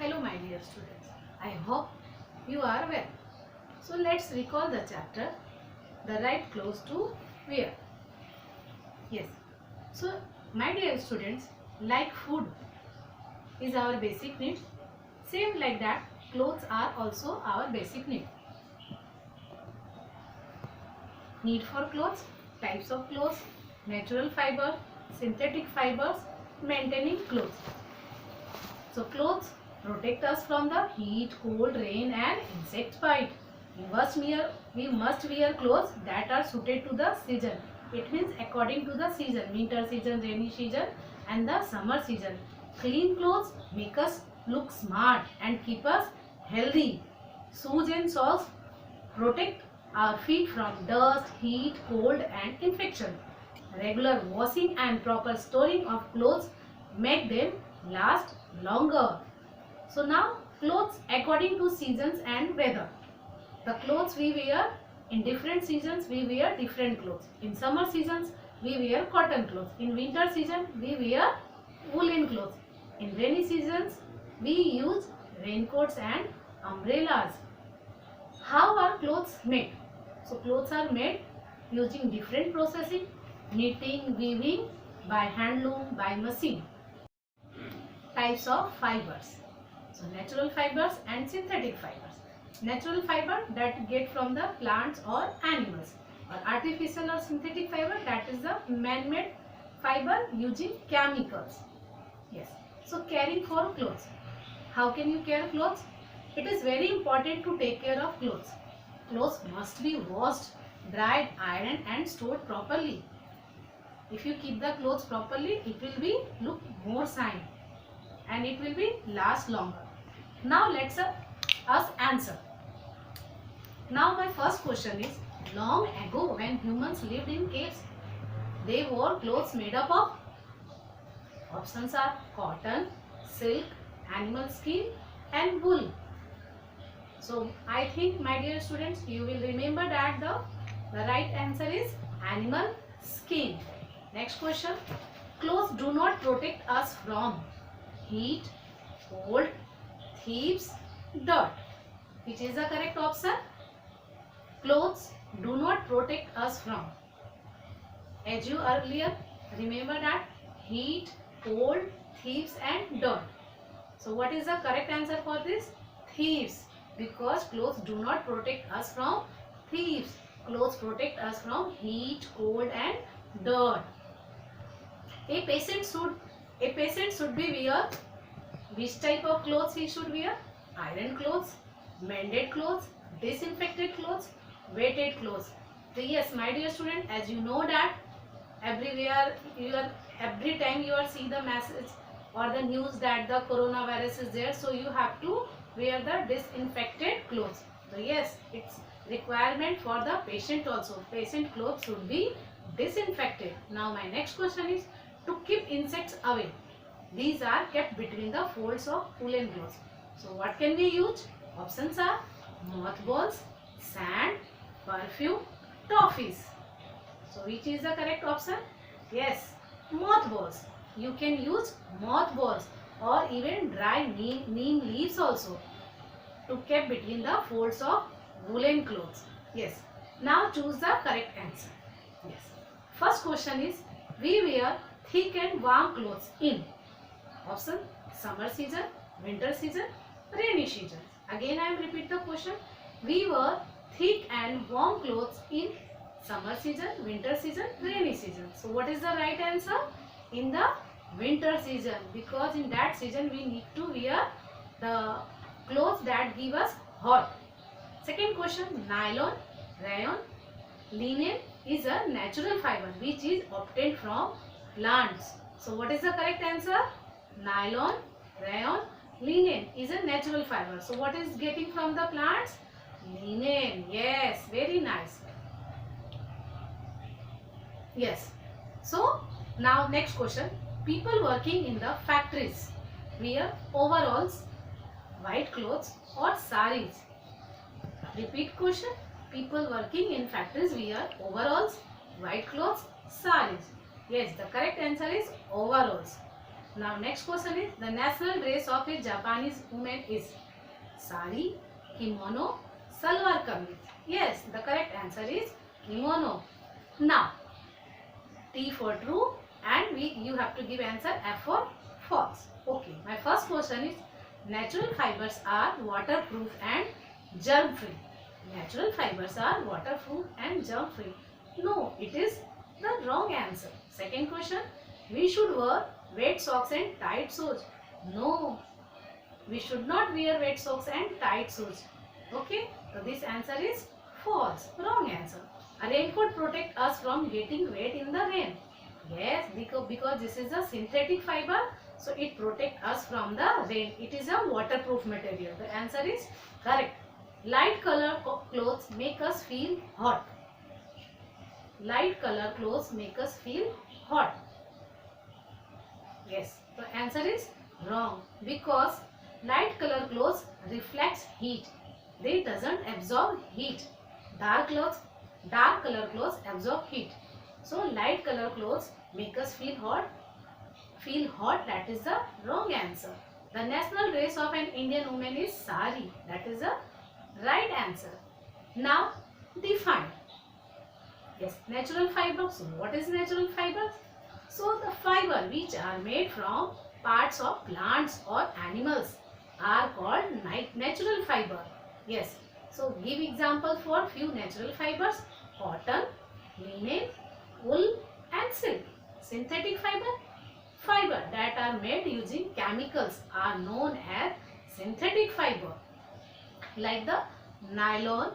Hello my dear students, I hope you are well. So let's recall the chapter, the right clothes to wear. Yes, so my dear students, like food is our basic need, same like that clothes are also our basic need. Need for clothes, types of clothes, natural fiber, synthetic fibers, maintaining clothes. So clothes protect us from the heat, cold, rain and insect bite. We must wear clothes that are suited to the season. It means according to the season, winter season, rainy season and the summer season. Clean clothes make us look smart and keep us healthy. Shoes and socks protect our feet from dust, heat, cold and infection. Regular washing and proper storing of clothes make them last longer. So now clothes according to seasons and weather. The clothes we wear in different seasons, we wear different clothes. In summer seasons we wear cotton clothes. In winter season we wear woolen clothes. In rainy seasons we use raincoats and umbrellas. How are clothes made? So clothes are made using different processing, knitting, weaving, by handloom, by machine. Types of fibers. So natural fibers and synthetic fibers. Natural fiber that get from the plants or animals, or artificial or synthetic fiber that is the man-made fiber using chemicals. Yes. So caring for clothes. How can you care clothes? It is very important to take care of clothes. Clothes must be washed, dried, ironed and stored properly. If you keep the clothes properly, it will be look more shine and it will be last longer. Now let's us answer. Now my first question is, long ago when humans lived in caves, they wore clothes made up of? Options are cotton, silk, animal skin and wool. So I think my dear students, you will remember that the right answer is animal skin. Next question. Clothes do not protect us from heat, cold, thieves, dirt. Which is the correct option? Clothes do not protect us from. As you earlier remember that heat, cold, thieves and dirt. So what is the correct answer for this? Thieves. Because clothes do not protect us from thieves. Clothes protect us from heat, cold and dirt. A patient should be wear which type of clothes he should wear? Iron clothes, mended clothes, disinfected clothes, wetted clothes. So yes, my dear student, as you know that everywhere every time you are see the message or the news that the coronavirus is there, so you have to wear the disinfected clothes. So yes, it's requirement for the patient also. Patient clothes should be disinfected. Now my next question is, to keep insects away, these are kept between the folds of woolen clothes. So what can we use? Options are mothballs, sand, perfume, toffees. So which is the correct option? Yes, mothballs. You can use mothballs or even dry neem leaves also to keep between the folds of woolen clothes. Yes. Now choose the correct answer. Yes. First question is, we wear thick and warm clothes in option summer season, winter season, rainy season. Again I am repeat the question. We wear thick and warm clothes in summer season, winter season, rainy season. So what is the right answer? In the winter season, because in that season we need to wear the clothes that give us hot. Second question, nylon, rayon, linen is a natural fiber which is obtained from plants. So what is the correct answer? Nylon, rayon, linen is a natural fiber. So what is getting from the plants? Linen. Yes, very nice. Yes. So now next question. People working in the factories wear overalls, white clothes or saris. Repeat question. People working in factories wear overalls, white clothes, saris. Yes, the correct answer is overalls. Now next question is, the national dress of a Japanese woman is sari, kimono, salwar kameez. Yes, the correct answer is kimono. Now T for true and you have to give answer F for false. Okay, my first question is, natural fibers are waterproof and germ free. Natural fibers are waterproof and germ free. No, it is the wrong answer. Second question, we should wear wet socks and tight shoes. No, we should not wear wet socks and tight shoes. Okay, so this answer is false. Wrong answer. A raincoat protect us from getting wet in the rain. Yes, because this is a synthetic fiber, so it protect us from the rain. It is a waterproof material. The answer is correct. Light color clothes make us feel hot. Light color clothes make us feel hot. Yes, the answer is wrong, because light color clothes reflects heat. They doesn't absorb heat. Dark color clothes absorb heat. So light color clothes make us feel hot. That is the wrong answer. The national dress of an Indian woman is sari. That is the right answer. Now define. Yes, natural fibers. So what is natural fibers? So the fiber which are made from parts of plants or animals are called natural fiber. Yes. So give example for few natural fibers: cotton, linen, wool and silk. Synthetic fiber that are made using chemicals are known as synthetic fiber, like the nylon,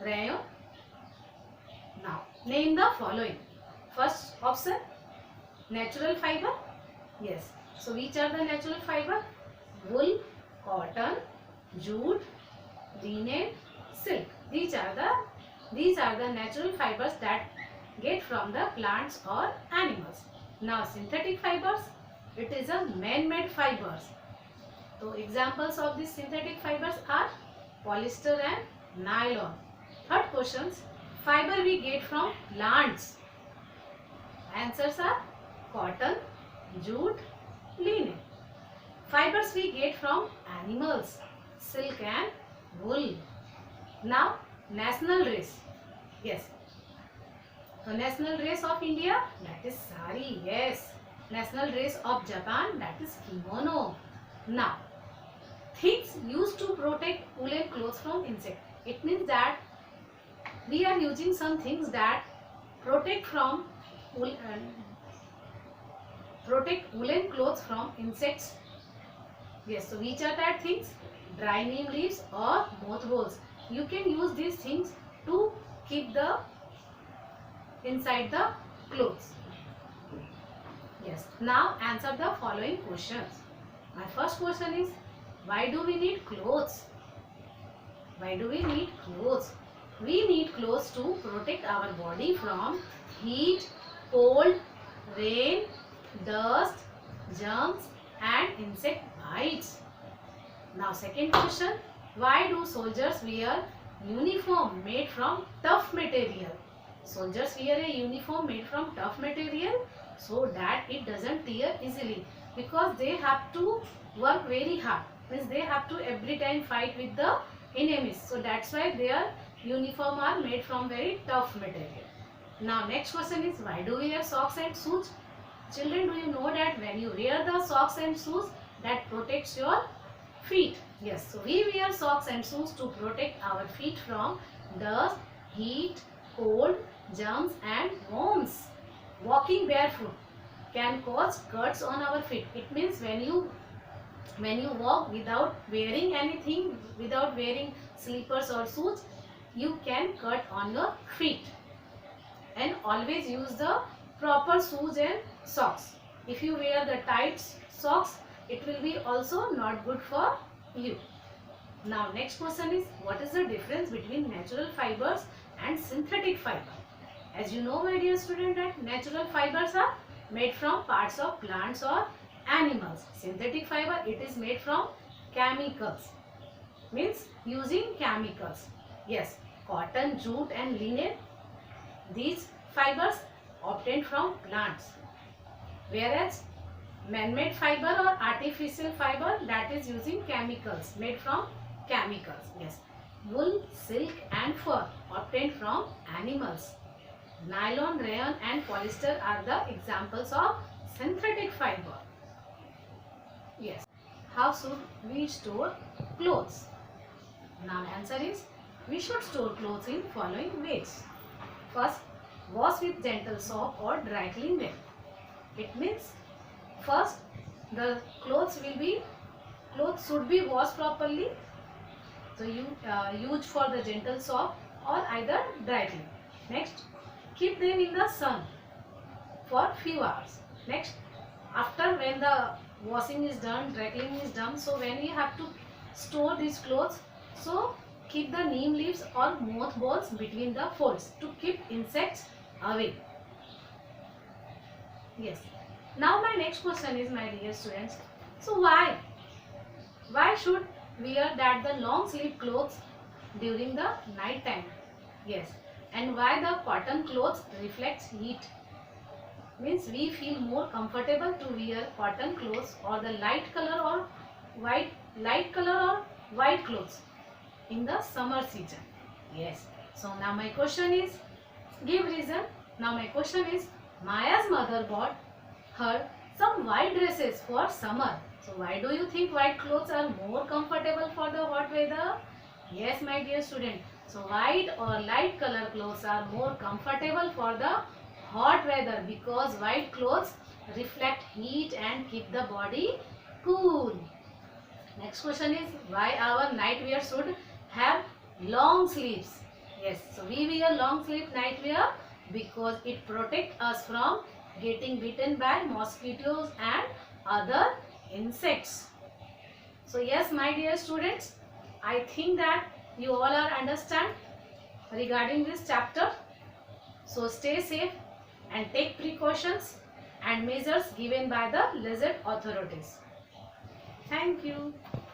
rayon. Now name the following. First option, natural fiber. Yes. So which are the natural fiber? Wool, cotton, jute, linen, silk. These are the natural fibers that get from the plants or animals. Now synthetic fibers, it is a man-made fibers. So examples of these synthetic fibers are polyester and nylon. Third questions, fiber we get from plants. Answers are cotton, jute, linen. Fibers we get from animals, silk and wool. Now national dress. Yes. So national dress of India, that is sari. Yes. National dress of Japan, that is kimono. Now things used to protect woolen clothes from insect. It means that we are using some things that protect woolen clothes from insects. Yes, so which are that things? Dry neem leaves or mothballs. You can use these things to keep the inside the clothes. Yes, now answer the following questions. My first question is, why do we need clothes? Why do we need clothes? We need clothes to protect our body from heat, cold, rain, dust, germs and insect bites. Now second question, why do soldiers wear uniform made from tough material? Soldiers wear a uniform made from tough material so that it doesn't tear easily, because they have to work very hard. Means they have to every time fight with the enemies. So that's why their uniform are made from very tough material. Now next question is, why do we wear socks and shoes? Children, do you know that when you wear the socks and shoes, that protects your feet? Yes, so we wear socks and shoes to protect our feet from dust, heat, cold, germs and worms. Walking barefoot can cause cuts on our feet. It means when you walk without wearing anything, without wearing slippers or shoes, you can cut on your feet. And always use the proper shoes and socks. If you wear the tight socks, it will be also not good for you. Now next question is, what is the difference between natural fibers and synthetic fiber? As you know, my dear student, that natural fibers are made from parts of plants or animals. Synthetic fiber, it is made from chemicals. Means using chemicals. Yes, cotton, jute and linen, these fibers obtained from plants. Whereas man-made fiber or artificial fiber that is using chemicals, made from chemicals. Yes. Wool, silk and fur obtained from animals. Nylon, rayon and polyester are the examples of synthetic fiber. Yes. How should we store clothes? Now answer is, we should store clothes in following ways. First, wash with gentle soap or dry clean them. It means first the clothes should be washed properly. So you use for the gentle soap or either dry clean. Next, keep them in the sun for few hours. Next, after when the washing is done, dry cleaning is done, so when we have to store these clothes, so keep the neem leaves or mothballs between the folds to keep insects away. Yes. Now my next question is, my dear students, so why should wear that the long sleeve clothes during the night time? Yes. And why the cotton clothes reflects heat? Means we feel more comfortable to wear cotton clothes or the light color or white clothes in the summer season. Yes. So now my question is, give reason. Now my question is, Maya's mother bought her some white dresses for summer. So why do you think white clothes are more comfortable for the hot weather? Yes, my dear student. So white or light color clothes are more comfortable for the hot weather because white clothes reflect heat and keep the body cool. Next question is, why our nightwear should have long sleeves? Yes, so we wear long sleeve nightwear because it protects us from getting bitten by mosquitoes and other insects. So yes, my dear students, I think that you all are understand regarding this chapter. So stay safe and take precautions and measures given by the legit authorities. Thank you.